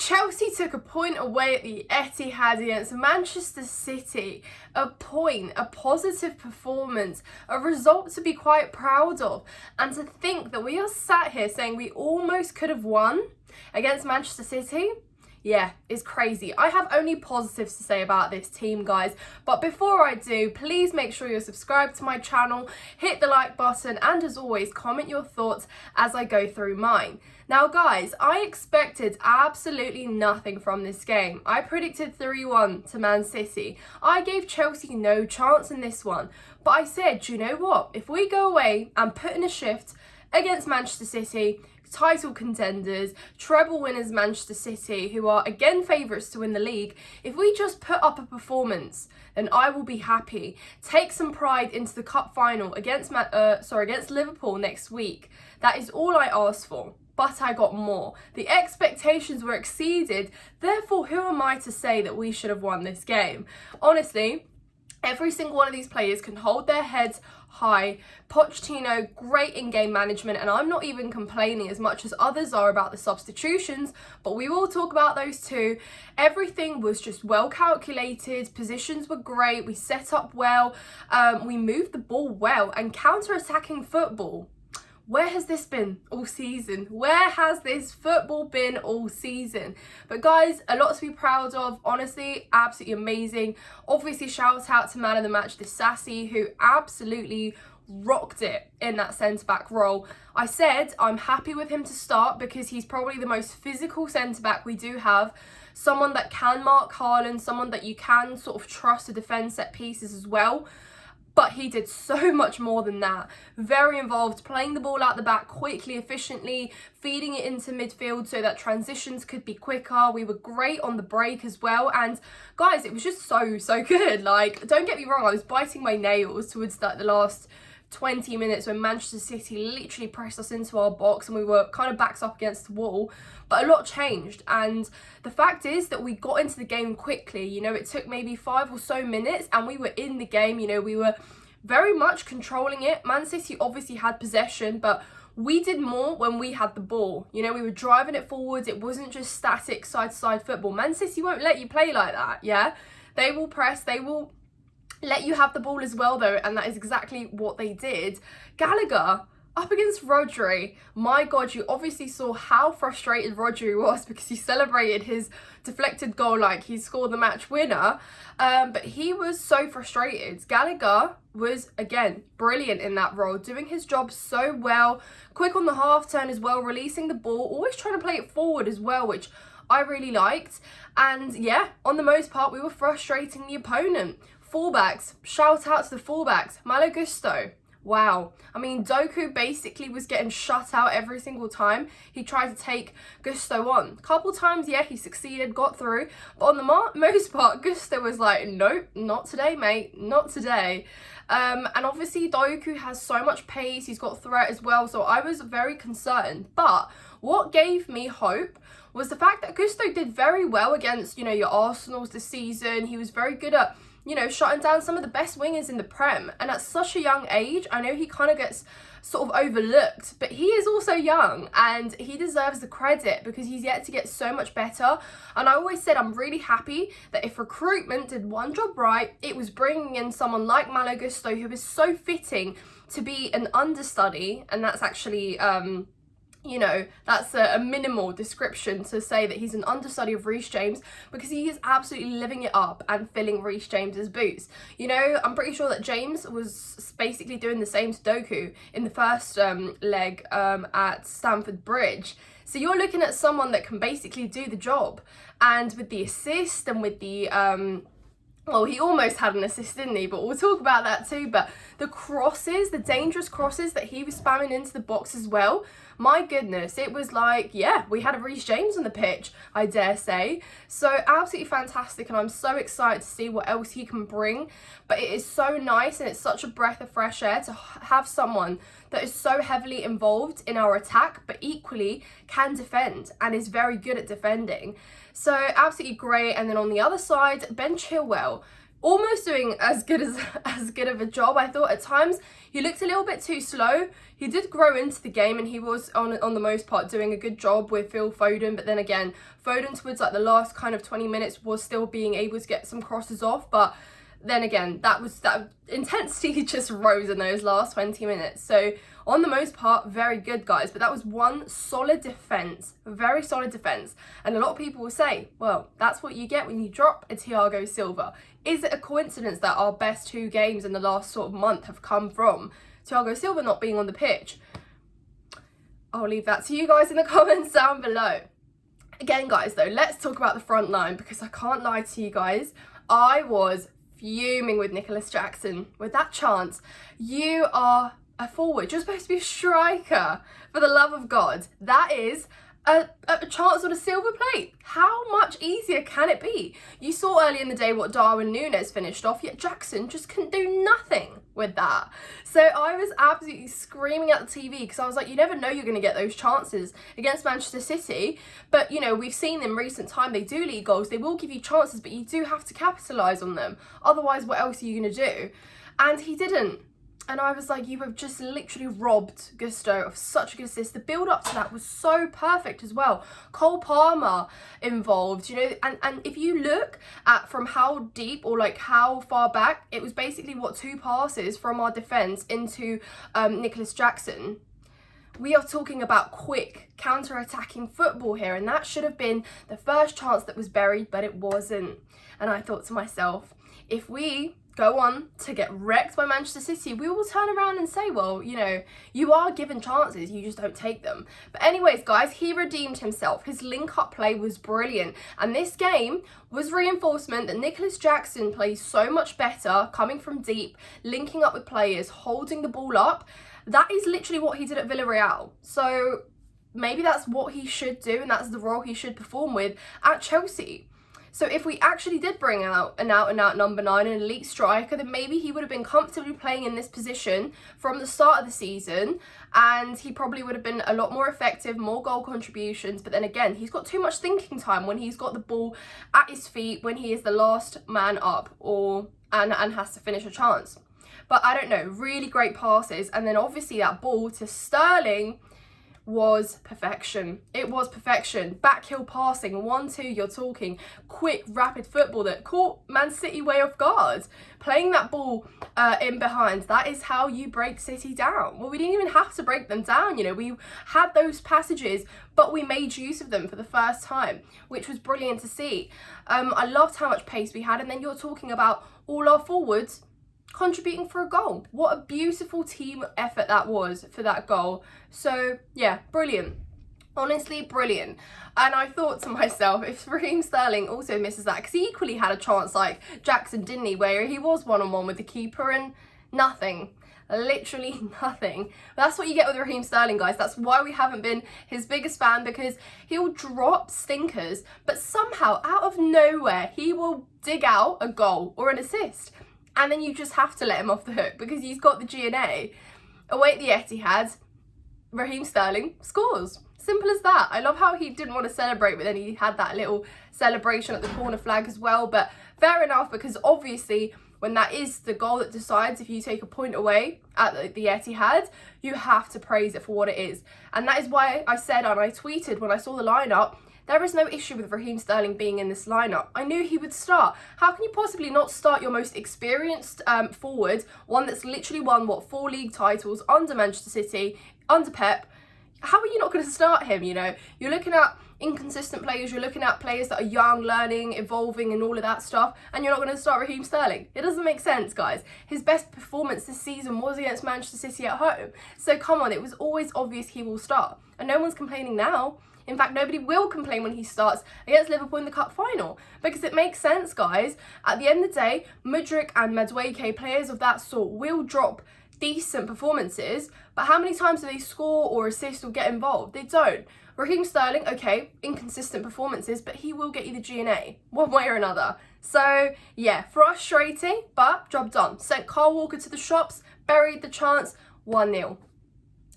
Chelsea took a point away at the Etihad against Manchester City. A point, a positive performance, a result to be quite proud of. And to think that we are sat here saying we almost could have won against Manchester City, yeah, it's crazy. I have only positives to say about this team, guys. But before I do, please make sure you're subscribed to my channel, hit the like button, and as always, comment your thoughts as I go through mine. Now, guys, I expected absolutely nothing from this game. I predicted 3-1 to Man City. I gave Chelsea no chance in this one. But I said, you know what? If we go away and put in a shift against Manchester City, title contenders, treble winners Manchester City, who are again favourites to win the league, if we just put up a performance, then I will be happy. Take some pride into the cup final against Liverpool next week. That is all I asked for. But I got more. The expectations were exceeded. Therefore, who am I to say that we should have won this game? Honestly, every single one of these players can hold their heads high. Pochettino, great in-game management, and I'm not even complaining as much as others are about the substitutions, but we will talk about those too. Everything was just well calculated, positions were great, we set up well, we moved the ball well, and counter-attacking football. Where has this been all season? Where has this football been all season? But guys, a lot to be proud of. Honestly, absolutely amazing. Obviously, shout out to man of the match, Disasi, who absolutely rocked it in that centre-back role. I said I'm happy with him to start because he's probably the most physical centre-back we do have. Someone that can mark Haaland, someone that you can sort of trust to defend set pieces as well. But he did so much more than that. Very involved, playing the ball out the back quickly, efficiently, feeding it into midfield so that transitions could be quicker. We were great on the break as well. And guys, it was just so good. Like, don't get me wrong, I was biting my nails towards the last 20 minutes when Manchester City literally pressed us into our box and we were kind of backs up against the wall, but a lot changed. And the fact is that we got into the game quickly. You know, it took maybe 5 or so minutes and we were in the game. You know, we were very much controlling it. Man City obviously had possession, but we did more when we had the ball. You know, we were driving it forwards. It wasn't just static side-to-side football. Man City won't let you play like that, yeah? They will press, they will let you have the ball as well though, and that is exactly what they did. Gallagher up against Rodri. My God, you obviously saw how frustrated Rodri was because he celebrated his deflected goal like he scored the match winner. But he was so frustrated. Gallagher was, again, brilliant in that role, doing his job so well. Quick on the half turn as well, releasing the ball, always trying to play it forward as well, which I really liked. And yeah, on the most part, we were frustrating the opponent. Fullbacks, shout out to the fullbacks. Malo Gusto, wow. I mean, Doku basically was getting shut out every single time he tried to take Gusto on. Couple times, yeah, he succeeded, got through, but on the most part, Gusto was like, nope, not today, mate, not today. And obviously, Doku has so much pace, he's got threat as well, so I was very concerned. But what gave me hope was the fact that Gusto did very well against, you know, your Arsenals this season. He was very good at, you know, shutting down some of the best wingers in the Prem. And at such a young age, I know he kind of gets sort of overlooked, but he is also young and he deserves the credit because he's yet to get so much better. And I always said I'm really happy that if recruitment did one job right, it was bringing in someone like Malo Gusto, who is so fitting to be an understudy. And that's actually you know, that's a minimal description to say that he's an understudy of Reece James, because he is absolutely living it up and filling Reece James's boots. You know, I'm pretty sure that James was basically doing the same to Doku in the first leg at Stamford Bridge. So you're looking at someone that can basically do the job. And with the assist and with the well, he almost had an assist, didn't he? But we'll talk about that too. But the crosses, the dangerous crosses that he was spamming into the box as well, my goodness, it was like, yeah, we had a Reece James on the pitch, I dare say. So absolutely fantastic, and I'm so excited to see what else he can bring. But it is so nice and it's such a breath of fresh air to have someone that is so heavily involved in our attack, but equally can defend and is very good at defending. So absolutely great. And then on the other side, Ben Chilwell, almost doing as good of a job. I thought at times he looked a little bit too slow. He did grow into the game, and he was on the most part doing a good job with Phil Foden. But then again, Foden towards like the last kind of 20 minutes was still being able to get some crosses off. But then again, that intensity just rose in those last 20 minutes. So on the most part, very good, guys. But that was one solid defence, very solid defence. And a lot of people will say, well, that's what you get when you drop a Thiago Silva. Is it a coincidence that our best 2 games in the last sort of month have come from Thiago Silva not being on the pitch? I'll leave that to you guys in the comments down below. Again, guys, though, let's talk about the front line, because I can't lie to you guys. I was fuming with Nicholas Jackson with that chance. You are a forward. You're supposed to be a striker, for the love of God. That is a chance on a silver plate. How much easier can it be? You saw early in the day what Darwin Núñez finished off, yet Jackson just couldn't do nothing with that. So I was absolutely screaming at the TV, because I was like, you never know you're going to get those chances against Manchester City. But, you know, we've seen in recent time, they do lead goals. They will give you chances, but you do have to capitalise on them. Otherwise, what else are you going to do? And he didn't. And I was like, you have just literally robbed Gusto of such a good assist. The build up to that was so perfect as well. Cole Palmer involved, you know, and if you look at from how deep or like how far back, it was basically what 2 passes from our defence into Nicholas Jackson. We are talking about quick counter-attacking football here, and that should have been the first chance that was buried, but it wasn't. And I thought to myself, if we go on to get wrecked by Manchester City, we will turn around and say, well, you know, you are given chances, you just don't take them. But anyways, guys, he redeemed himself. His link-up play was brilliant. And this game was reinforcement that Nicholas Jackson plays so much better, coming from deep, linking up with players, holding the ball up. That is literally what he did at Villarreal. So maybe that's what he should do, and that's the role he should perform with at Chelsea. So if we actually did bring out an out-and-out number 9, an elite striker, then maybe he would have been comfortably playing in this position from the start of the season, and he probably would have been a lot more effective, more goal contributions. But then again, he's got too much thinking time when he's got the ball at his feet, when he is the last man up and has to finish a chance. But I don't know, really great passes. And then obviously that ball to Sterling was perfection. It was perfection. Backheel passing, 1-2, you're talking quick, rapid football that caught Man City way off guard. Playing that ball in behind, that is how you break City down. Well, we didn't even have to break them down, you know, we had those passages, but we made use of them for the first time, which was brilliant to see. I loved how much pace we had, and then you're talking about all our forwards contributing for a goal. What a beautiful team effort that was for that goal. So yeah, brilliant. Honestly, brilliant. And I thought to myself, if Raheem Sterling also misses that, because he equally had a chance like Jackson, didn't he, where he was one-on-one with the keeper and nothing. Literally nothing. That's what you get with Raheem Sterling, guys. That's why we haven't been his biggest fan, because he'll drop stinkers, but somehow out of nowhere he will dig out a goal or an assist. And then you just have to let him off the hook because he's got the G&A. Away at the Etihad, Raheem Sterling scores. Simple as that. I love how he didn't want to celebrate, but then he had that little celebration at the corner flag as well. But fair enough, because obviously when that is the goal that decides if you take a point away at the Etihad, you have to praise it for what it is. And that is why I said, and I tweeted when I saw the lineup, there is no issue with Raheem Sterling being in this lineup. I knew he would start. How can you possibly not start your most experienced forward, one that's literally won, 4 league titles under Manchester City, under Pep? How are you not going to start him, you know? You're looking at inconsistent players, you're looking at players that are young, learning, evolving and all of that stuff, and you're not going to start Raheem Sterling. It doesn't make sense, guys. His best performance this season was against Manchester City at home. So come on, it was always obvious he will start. And no one's complaining now. In fact, nobody will complain when he starts against Liverpool in the cup final, because it makes sense, guys. At the end of the day, Mudryk and Madueke, players of that sort, will drop decent performances, but how many times do they score or assist or get involved? They don't. Raheem Sterling, okay, inconsistent performances, but he will get you the G&A one way or another. So yeah, frustrating, but job done. Sent Kyle Walker to the shops, buried the chance, 1-0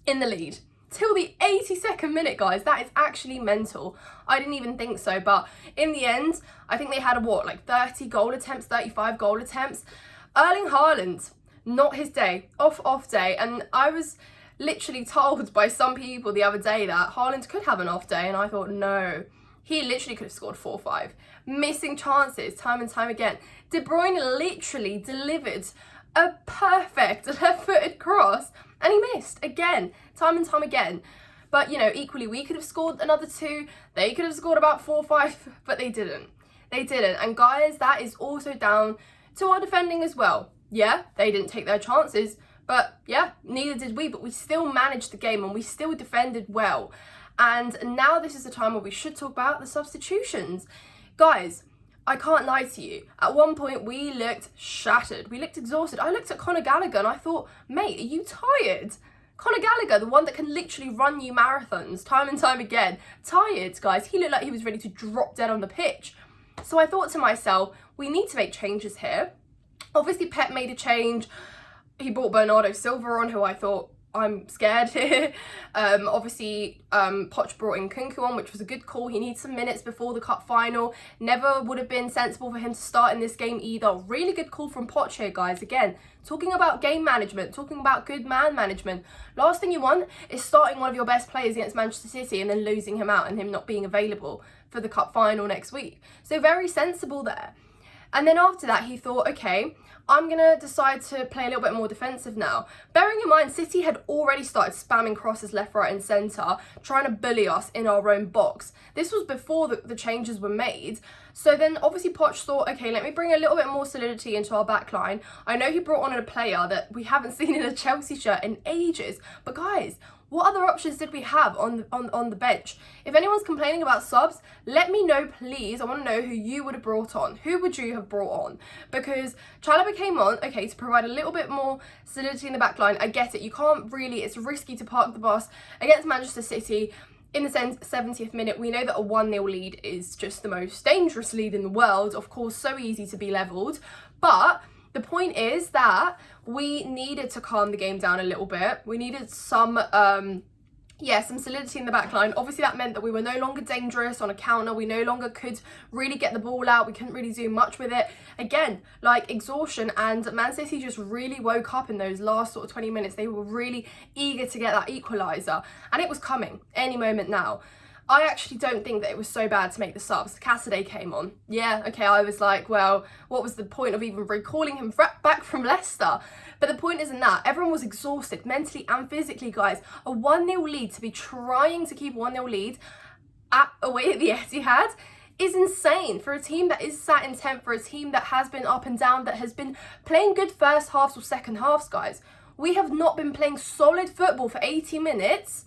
in the lead. till the 82nd minute, guys. That is actually mental. I didn't even think so, but in the end, I think they had 30 goal attempts, 35 goal attempts. Erling Haaland, not his day, off day, and I was literally told by some people the other day that Haaland could have an off day, and I thought, no. He literally could have scored 4-5. Missing chances time and time again. De Bruyne literally delivered a perfect left-footed cross, and he missed again, time and time again. But, you know, equally, we could have scored another 2. They could have scored about 4-5, but they didn't. They didn't. And guys, that is also down to our defending as well. Yeah, they didn't take their chances, but yeah, neither did we. But we still managed the game and we still defended well. And now this is the time where we should talk about the substitutions. Guys, I can't lie to you. At one point, we looked shattered. We looked exhausted. I looked at Conor Gallagher and I thought, mate, are you tired? Conor Gallagher, the one that can literally run you marathons time and time again. Tired, guys. He looked like he was ready to drop dead on the pitch. So I thought to myself, we need to make changes here. Obviously, Pep made a change. He brought Bernardo Silva on, who I thought, I'm scared here. Poch brought in Kunku on, which was a good call. He needs some minutes before the cup final. Never would have been sensible for him to start in this game either. Really good call from Poch here, guys. Again, talking about game management, talking about good man management. Last thing you want is starting one of your best players against Manchester City and then losing him out and him not being available for the cup final next week. So very sensible there. And then after that, he thought, okay, I'm going to decide to play a little bit more defensive now. Bearing in mind, City had already started spamming crosses left, right and centre, trying to bully us in our own box. This was before the changes were made. So then obviously Poch thought, okay, let me bring a little bit more solidity into our back line. I know he brought on a player that we haven't seen in a Chelsea shirt in ages. But guys, what other options did we have on the bench? If anyone's complaining about subs, let me know, please. I want to know who you would have brought on. Who would you have brought on? Because Chalobah came on, okay, to provide a little bit more solidity in the back line. I get it. You can't really, it's risky to park the bus against Manchester City. In the 70th minute, we know that a 1-0 lead is just the most dangerous lead in the world. Of course, so easy to be levelled. But the point is that we needed to calm the game down a little bit. We needed some solidity in the back line. Obviously, that meant that we were no longer dangerous on a counter. We no longer could really get the ball out. We couldn't really do much with it. Again, like exhaustion, and Man City just really woke up in those last sort of 20 minutes. They were really eager to get that equaliser, and it was coming any moment now. I actually don't think that it was so bad to make the subs. Cassidy came on. Yeah, okay, I was like, well, what was the point of even recalling him back from Leicester? But the point isn't that. Everyone was exhausted mentally and physically, guys. A 1-0 lead, to be trying to keep a 1-0 lead away at the Etihad is insane for a team that is sat in 10th, for a team that has been up and down, that has been playing good first halves or second halves, guys. We have not been playing solid football for 80 minutes,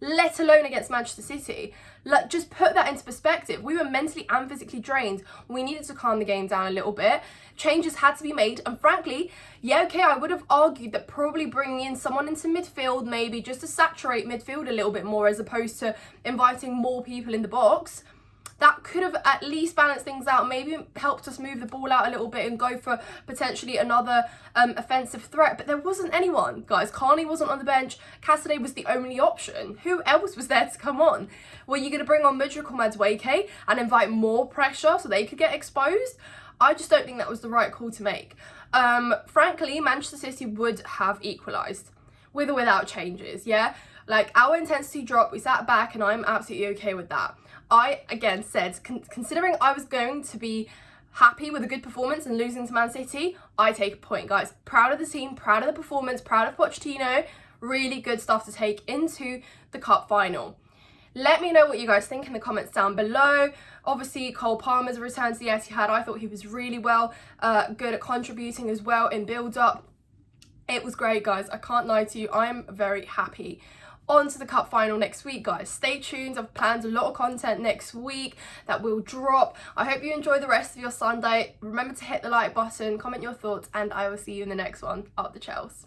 let alone against Manchester City. Like, just put that into perspective. We were mentally and physically drained. We needed to calm the game down a little bit. Changes had to be made. And frankly, yeah, okay, I would have argued that probably bringing in someone into midfield, maybe just to saturate midfield a little bit more as opposed to inviting more people in the box, that could have at least balanced things out, maybe helped us move the ball out a little bit and go for potentially another offensive threat. But there wasn't anyone, guys. Carney wasn't on the bench. Cassidy was the only option. Who else was there to come on? Were you going to bring on Mudryk or Madueke and invite more pressure so they could get exposed? I just don't think that was the right call to make. Frankly, Manchester City would have equalised with or without changes, yeah? Like, our intensity dropped, we sat back, and I'm absolutely okay with that. I, again, said, considering I was going to be happy with a good performance and losing to Man City, I take a point, guys. Proud of the team, proud of the performance, proud of Pochettino. Really good stuff to take into the cup final. Let me know what you guys think in the comments down below. Obviously, Cole Palmer's return to the Etihad, I thought he was really good at contributing as well in build-up. It was great, guys. I can't lie to you. I am very happy. On to the cup final next week, guys. Stay tuned. I've planned a lot of content next week that will drop. I hope you enjoy the rest of your Sunday. Remember to hit the like button, comment your thoughts, and I will see you in the next one. Up the Chels.